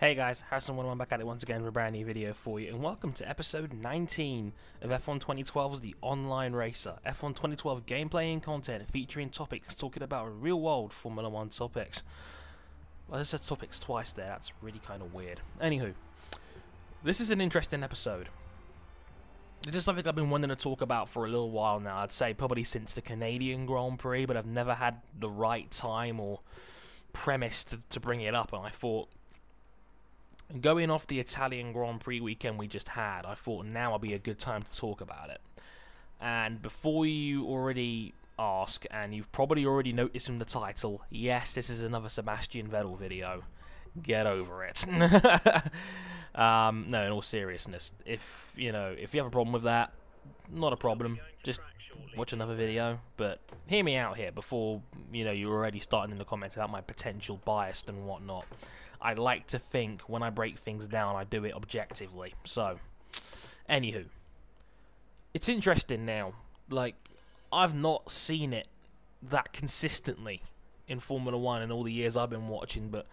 Hey guys, Harrison101 back at it once again with a brand new video for you, and welcome to episode 19 of F1 2012's The Online Racer. F1 2012 gameplay and content featuring topics talking about real-world Formula 1 topics. Well, I said topics twice there, that's really kind of weird. Anywho, this is an interesting episode. This is something I've been wanting to talk about for a little while now. I'd say probably since the Canadian Grand Prix, but I've never had the right time or premise to bring it up, and I thought, going off the Italian Grand Prix weekend we just had, I thought now would be a good time to talk about it. And before you already ask, and you've probably already noticed from the title, yes, this is another Sebastian Vettel video. Get over it. No, in all seriousness, if you have a problem with that, not a problem. Just watch another video. But hear me out here before you're already starting in the comments about my potential bias and whatnot. I like to think when I break things down, I do it objectively. So, anywho, it's interesting now. Like, I've not seen it that consistently in Formula 1 in all the years I've been watching, but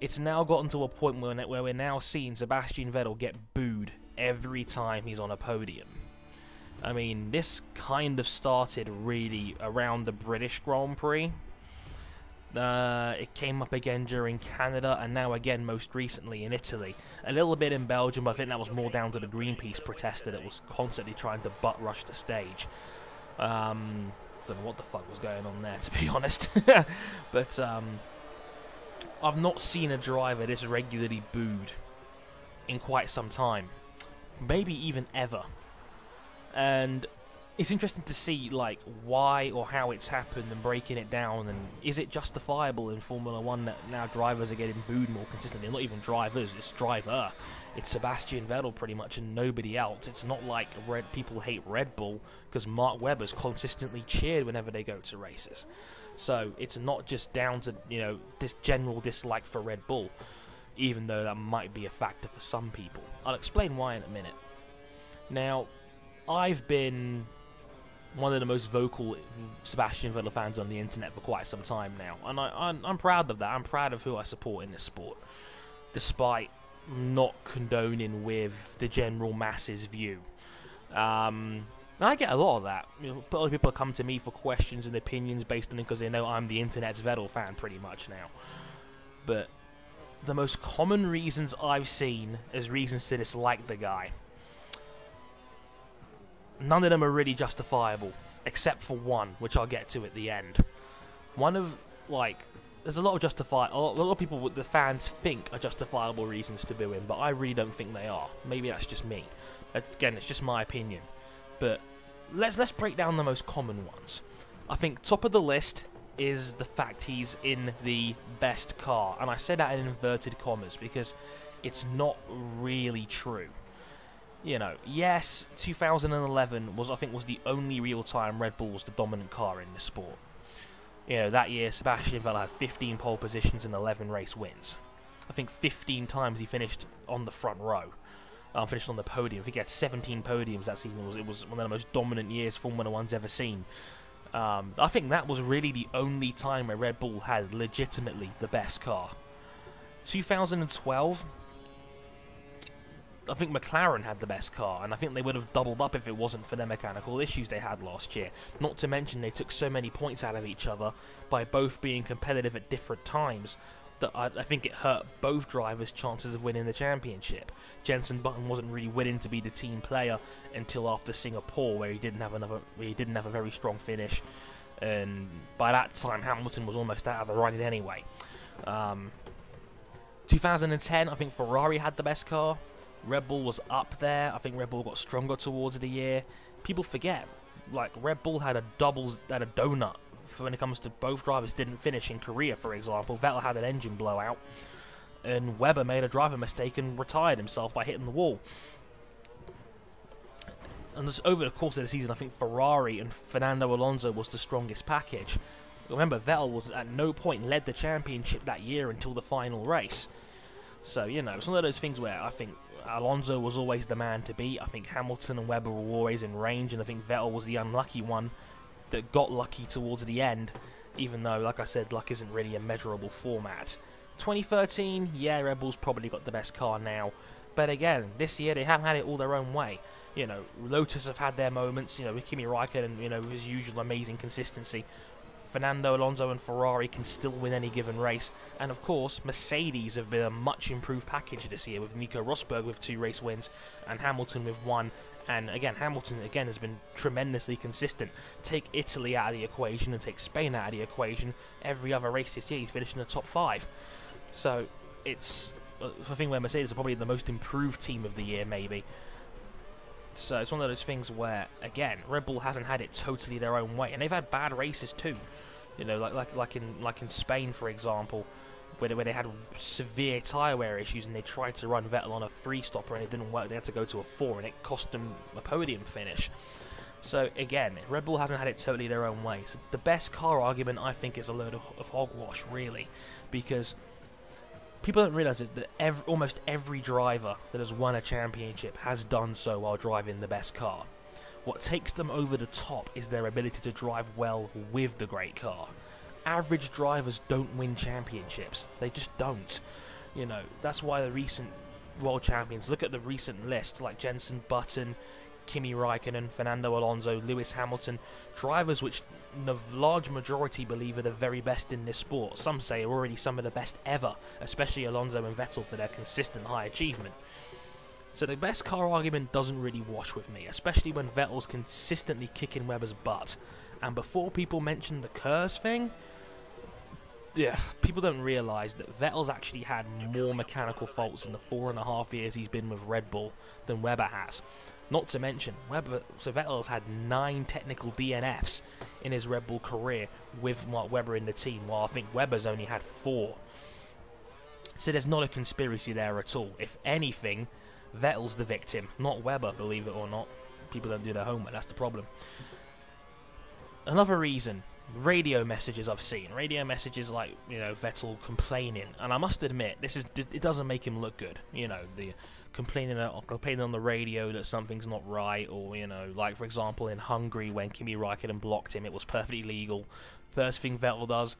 it's now gotten to a point where we're now seeing Sebastian Vettel get booed every time he's on a podium. I mean, this kind of started really around the British Grand Prix. It came up again during Canada, and now again most recently in Italy. A little bit in Belgium, but I think that was more down to the Greenpeace protester that was constantly trying to butt rush the stage. Don't know what the fuck was going on there, to be honest. But I've not seen a driver this regularly booed in quite some time. Maybe even ever. And it's interesting to see, like, why or how it's happened and breaking it down, and is it justifiable in Formula 1 that now drivers are getting booed more consistently? Not even drivers, it's driver. It's Sebastian Vettel pretty much and nobody else. It's not like people hate Red Bull because Mark Webber's consistently cheered whenever they go to races. So it's not just down to, this general dislike for Red Bull, even though that might be a factor for some people. I'll explain why in a minute. Now, I've been one of the most vocal Sebastian Vettel fans on the internet for quite some time now, and I'm proud of that. I'm proud of who I support in this sport, despite not condoning with the general masses view. And I get a lot of that. A lot of people come to me for questions and opinions based on it because they know I'm the internet's Vettel fan pretty much now. But the most common reasons I've seen as reasons to dislike the guy, none of them are really justifiable, except for one, which I'll get to at the end. One of, there's a lot of people, the fans think are justifiable reasons to boo him, but I really don't think they are. Maybe that's just me. Again, it's just my opinion. But let's break down the most common ones. I think top of the list is the fact he's in the best car, and I say that in inverted commas because it's not really true. Yes, 2011 was the only real time Red Bull was the dominant car in the sport. That year Sebastian Vettel had 15 pole positions and 11 race wins. I think 15 times he finished on the front row. Finished on the podium. I think he had 17 podiums that season. It was one of the most dominant years Formula 1's ever seen. I think that was really the only time where Red Bull had legitimately the best car. 2012, I think McLaren had the best car, and I think they would have doubled up if it wasn't for the mechanical issues they had last year. Not to mention they took so many points out of each other by both being competitive at different times that I think it hurt both drivers' chances of winning the championship. Jenson Button wasn't really willing to be the team player until after Singapore, where he didn't have a very strong finish, and by that time Hamilton was almost out of the running anyway. 2010, I think Ferrari had the best car. Red Bull was up there. I think Red Bull got stronger towards the year. People forget, Red Bull had a donut for when it comes to both drivers didn't finish in Korea, for example. Vettel had an engine blowout, and Webber made a driver mistake and retired himself by hitting the wall. And just over the course of the season, I think Ferrari and Fernando Alonso was the strongest package. Remember, Vettel was at no point led the championship that year until the final race. So, it's one of those things where I think Alonso was always the man to beat. I think Hamilton and Webber were always in range, and I think Vettel was the unlucky one that got lucky towards the end, even though, like I said, luck isn't really a measurable format. 2013, yeah, Red Bull's probably got the best car now. But again, this year they haven't had it all their own way. You know, Lotus have had their moments, you know, with Kimi Räikkönen, you know, his usual amazing consistency. Fernando Alonso and Ferrari can still win any given race. And of course, Mercedes have been a much improved package this year, with Nico Rosberg with 2 race wins and Hamilton with 1. And again, Hamilton again has been tremendously consistent. Take Italy out of the equation and take Spain out of the equation, every other race this year he's finished in the top 5. So it's I think where Mercedes are probably the most improved team of the year, maybe. So it's one of those things where, again, Red Bull hasn't had it totally their own way, and they've had bad races too. You know, like in Spain, for example, where they had severe tyre wear issues, and they tried to run Vettel on a 3-stopper and it didn't work. They had to go to a 4, and it cost them a podium finish. So again, Red Bull hasn't had it totally their own way. So the best car argument, I think, is a load of hogwash, really, because people don't realise that almost every driver that has won a championship has done so while driving the best car. What takes them over the top is their ability to drive well with the great car. Average drivers don't win championships. They just don't. You know, that's why the recent world champions, look at the recent list, like Jenson Button, Kimi Räikkönen, Fernando Alonso, Lewis Hamilton, drivers which the large majority believe are the very best in this sport. Some say are already some of the best ever, especially Alonso and Vettel for their consistent high achievement. So the best car argument doesn't really wash with me, especially when Vettel's consistently kicking Webber's butt. And before people mention the Kurz thing, yeah, people don't realise that Vettel's actually had more mechanical faults in the 4.5 years he's been with Red Bull than Webber has. Not to mention, Vettel's had 9 technical DNFs in his Red Bull career with Mark Webber in the team, while I think Webber's only had 4. So there's not a conspiracy there at all. If anything, Vettel's the victim, not Webber, believe it or not. People don't do their homework, that's the problem. Another reason, radio messages I've seen. Radio messages like, you know, Vettel complaining. And I must admit, it doesn't make him look good. You know, the complaining on the radio that something's not right, or, you know, like for example in Hungary when Kimi Räikkönen blocked him, it was perfectly legal. First thing Vettel does,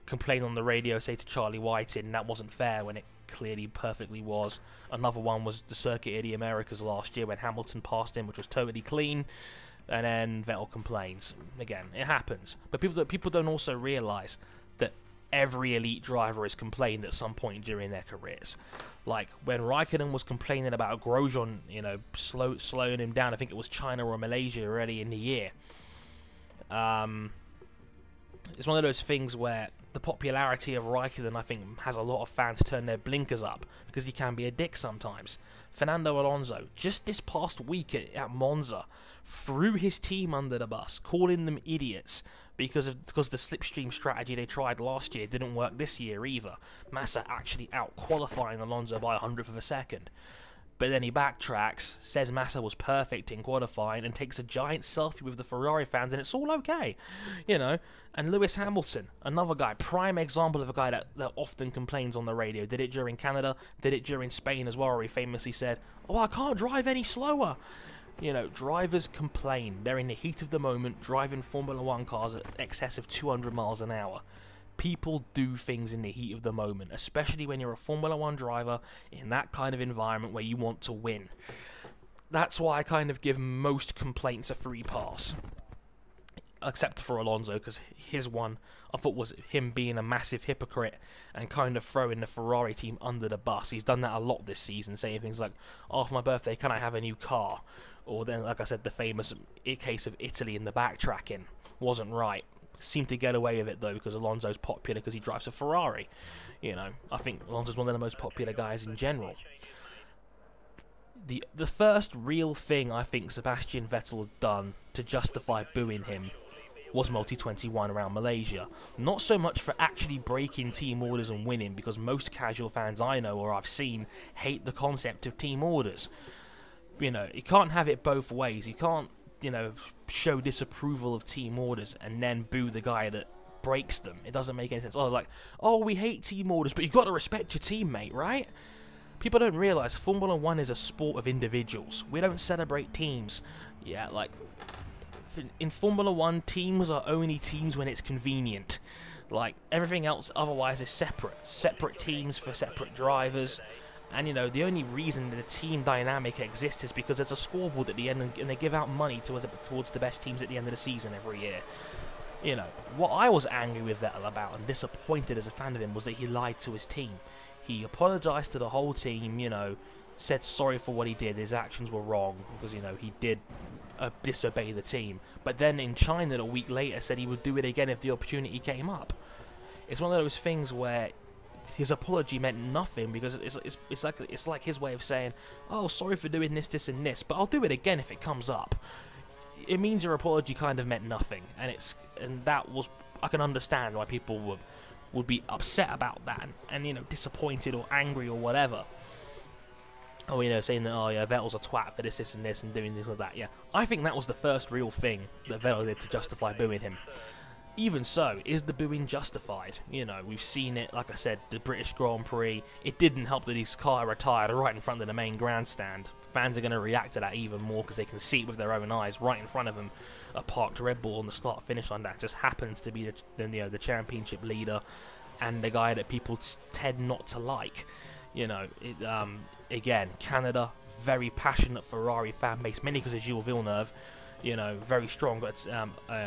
complain on the radio, say to Charlie Whiting, that wasn't fair, when it clearly perfectly was. Another one was the Circuit of the Americas last year when Hamilton passed him, which was totally clean, and then Vettel complains. Again, it happens. But people don't also realise that every elite driver has complained at some point during their careers. Like when Raikkonen was complaining about Grosjean, you know, slowing him down, I think it was China or Malaysia early in the year. It's one of those things where the popularity of Raikkonen, I think, has a lot of fans turn their blinkers up because he can be a dick sometimes. Fernando Alonso, just this past week at Monza, threw his team under the bus, calling them idiots because the slipstream strategy they tried last year didn't work this year either. Massa actually out-qualifying Alonso by 100th of a second. But then he backtracks, says Massa was perfect in qualifying, and takes a giant selfie with the Ferrari fans, and it's all okay, you know. And Lewis Hamilton, another guy, prime example of a guy that often complains on the radio. Did it during Canada, did it during Spain as well, where he famously said, "Oh, I can't drive any slower." You know, drivers complain. They're in the heat of the moment, driving Formula 1 cars at excess of 200 miles an hour. People do things in the heat of the moment, especially when you're a Formula 1 driver in that kind of environment where you want to win. That's why I kind of give most complaints a free pass. Except for Alonso, because his one, I thought, was him being a massive hypocrite and kind of throwing the Ferrari team under the bus. He's done that a lot this season, saying things like, "Oh, for my birthday, can I have a new car?" Or then, like I said, the famous case of Italy in the backtracking wasn't right. Seemed to get away with it though because Alonso's popular because he drives a Ferrari. You know, I think Alonso's one of the most popular guys in general. The first real thing I think Sebastian Vettel had done to justify booing him was Multi-21 around Malaysia. Not so much for actually breaking team orders and winning, because most casual fans I know or I've seen hate the concept of team orders. You know, you can't have it both ways. You can't, you know, show disapproval of team orders and then boo the guy that breaks them. It doesn't make any sense. I was like, oh, we hate team orders, but you've got to respect your teammate, right? People don't realise Formula 1 is a sport of individuals. We don't celebrate teams. Yeah, like, in Formula 1, teams are only teams when it's convenient. Like, everything else otherwise is separate teams for separate drivers. And, you know, the only reason the team dynamic exists is because there's a scoreboard at the end, and they give out money towards the best teams at the end of the season every year. You know, what I was angry with Vettel about and disappointed as a fan of him was that he lied to his team. He apologised to the whole team, you know, said sorry for what he did, his actions were wrong, because, you know, he did disobey the team. But then in China a week later said he would do it again if the opportunity came up. It's one of those things where his apology meant nothing, because it's like his way of saying, oh, sorry for doing this, this and this, but I'll do it again if it comes up. It means your apology kind of meant nothing, and that was, I can understand why people would be upset about that, and you know, disappointed or angry or whatever. Oh, you know, saying that, oh yeah, Vettel's a twat for this, this and this, and doing this or that. Yeah, I think that was the first real thing that Vettel did to justify booing him. Even so, is the booing justified? You know, we've seen it, like I said, the British Grand Prix. It didn't help that his car retired right in front of the main grandstand. Fans are going to react to that even more because they can see it with their own eyes right in front of them. A parked Red Bull on the start-finish line that just happens to be the championship leader and the guy that people tend not to like. You know, again, Canada, very passionate Ferrari fan base, mainly because of Gilles Villeneuve. You know, very strong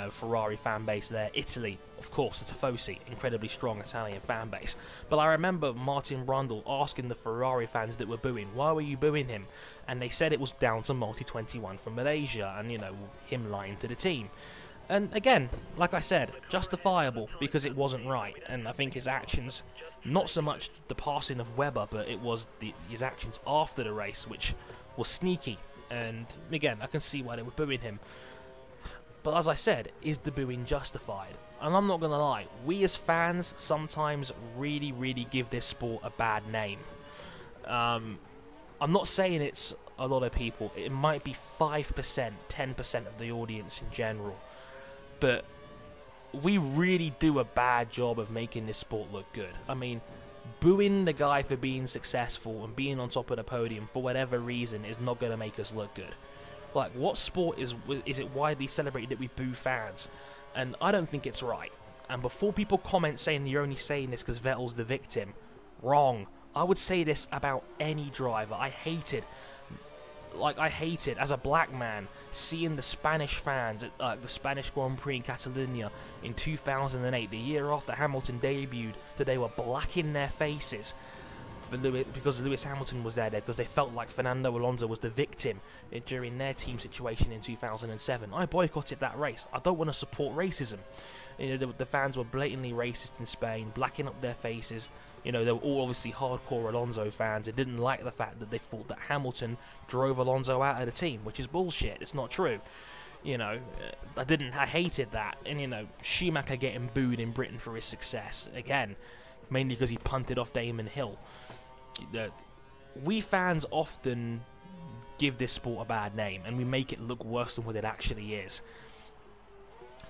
Ferrari fan base there. Italy, of course, the Tifosi, incredibly strong Italian fan base. But I remember Martin Brundle asking the Ferrari fans that were booing, why were you booing him? And they said it was down to Multi21 from Malaysia, and, you know, him lying to the team. And again, like I said, justifiable because it wasn't right. And I think his actions, not so much the passing of Webber, but it was his actions after the race, which was sneaky. And again, I can see why they were booing him. But as I said, is the booing justified? And I'm not going to lie, we as fans sometimes really, really give this sport a bad name. I'm not saying it's a lot of people. It might be 5%, 10% of the audience in general. But we really do a bad job of making this sport look good. I mean, booing the guy for being successful and being on top of the podium for whatever reason is not going to make us look good. Like, what sport is it widely celebrated that we boo fans? And I don't think it's right. And before people comment saying you're only saying this because Vettel's the victim, wrong. I would say this about any driver. I hated as a black man seeing the Spanish fans at the Spanish Grand Prix in Catalonia in 2008, the year after Hamilton debuted, that they were black in their faces for because Lewis Hamilton was there because they felt like Fernando Alonso was the victim during their team situation in 2007. I boycotted that race. I don't want to support racism. You know, the fans were blatantly racist in Spain, blacking up their faces. You know, they were all obviously hardcore Alonso fans. They didn't like the fact that they thought that Hamilton drove Alonso out of the team, which is bullshit. It's not true. You know, I hated that. And, you know, Schumacher getting booed in Britain for his success. Again, mainly because he punted off Damon Hill. We fans often give this sport a bad name, and we make it look worse than what it actually is.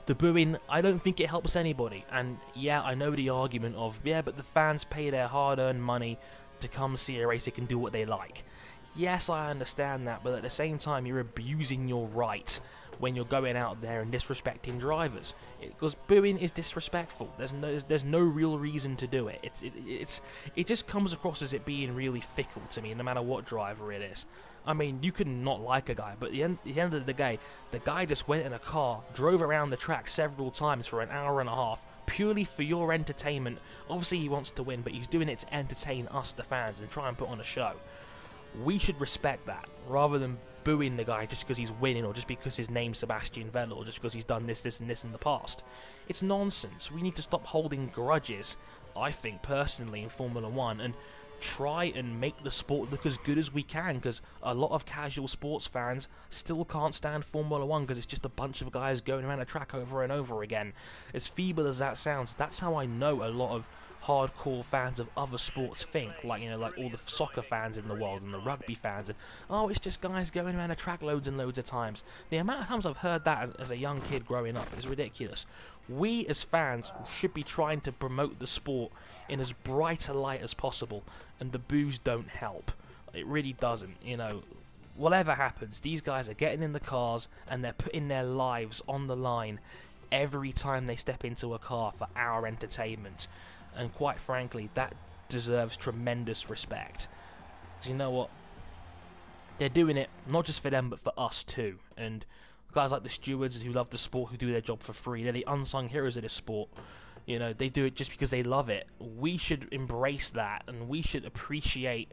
The booing, I don't think it helps anybody. And yeah, I know the argument of, yeah, but the fans pay their hard-earned money to come see a race. They can do what they like. Yes, I understand that, but at the same time, you're abusing your right when you're going out there and disrespecting drivers. Because booing is disrespectful. There's no real reason to do it. It just comes across as it being really fickle to me, no matter what driver it is. I mean, you can not like a guy, but at the end of the day, the guy just went in a car, drove around the track several times for an hour and a half, purely for your entertainment. Obviously, he wants to win, but he's doing it to entertain us, the fans, and try and put on a show. We should respect that, rather than booing the guy just because he's winning, or just because his name's Sebastian Vettel, or just because he's done this, this, and this in the past. It's nonsense. We need to stop holding grudges, I think, personally, in Formula 1, and try and make the sport look as good as we can, because a lot of casual sports fans still can't stand Formula 1 because it's just a bunch of guys going around a track over and over again. As feeble as that sounds, that's how I know a lot of hardcore fans of other sports think, like, you know, like all the soccer fans in the world and the rugby fans, and oh, it's just guys going around a track loads and loads of times. The amount of times I've heard that as a young kid growing up is ridiculous. We as fans should be trying to promote the sport in as bright a light as possible, and the boos don't help. It really doesn't. You know, whatever happens, these guys are getting in the cars and they're putting their lives on the line every time they step into a car for our entertainment, and quite frankly, that deserves tremendous respect. Because you know what? They're doing it not just for them, but for us too. And guys like the stewards who love the sport, who do their job for free, they're the unsung heroes of the sport. You know, they do it just because they love it. We should embrace that, and we should appreciate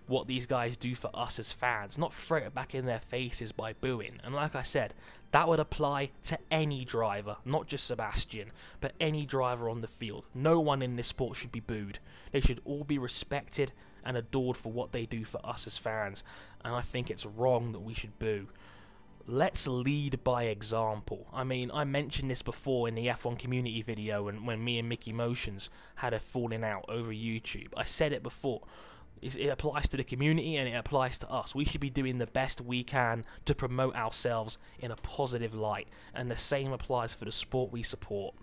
what these guys do for us as fans, not throw it back in their faces by booing. And like I said, that would apply to any driver, not just Sebastian, but any driver on the field. No one in this sport should be booed. They should all be respected and adored for what they do for us as fans, and I think it's wrong that we should boo. Let's lead by example. I mean, I mentioned this before in the F1 community video when me and Mickey Motions had a falling out over YouTube. I said it before. It applies to the community and it applies to us. We should be doing the best we can to promote ourselves in a positive light, and the same applies for the sport we support.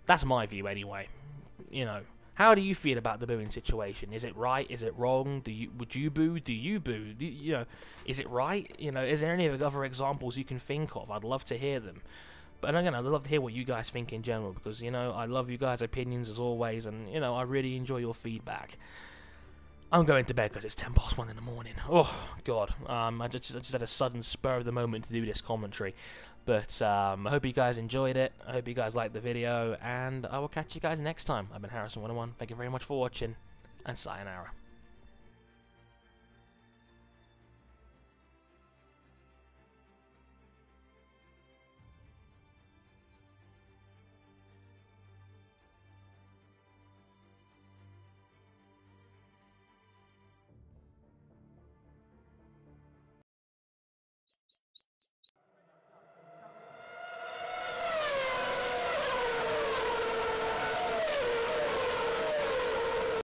That's my view anyway. You know, how do you feel about the booing situation? Is it right? Is it wrong? Would you boo? Do you boo? You know, is it right? You know, is there any other examples you can think of? I'd love to hear them. But again, I'd love to hear what you guys think in general, because, you know, I love you guys' opinions as always, and, you know, I really enjoy your feedback. I'm going to bed because it's 1:10 in the morning. Oh, God. I just had a sudden spur of the moment to do this commentary. But I hope you guys enjoyed it. I hope you guys liked the video. And I will catch you guys next time. I've been Harrison101. Thank you very much for watching. And sayonara.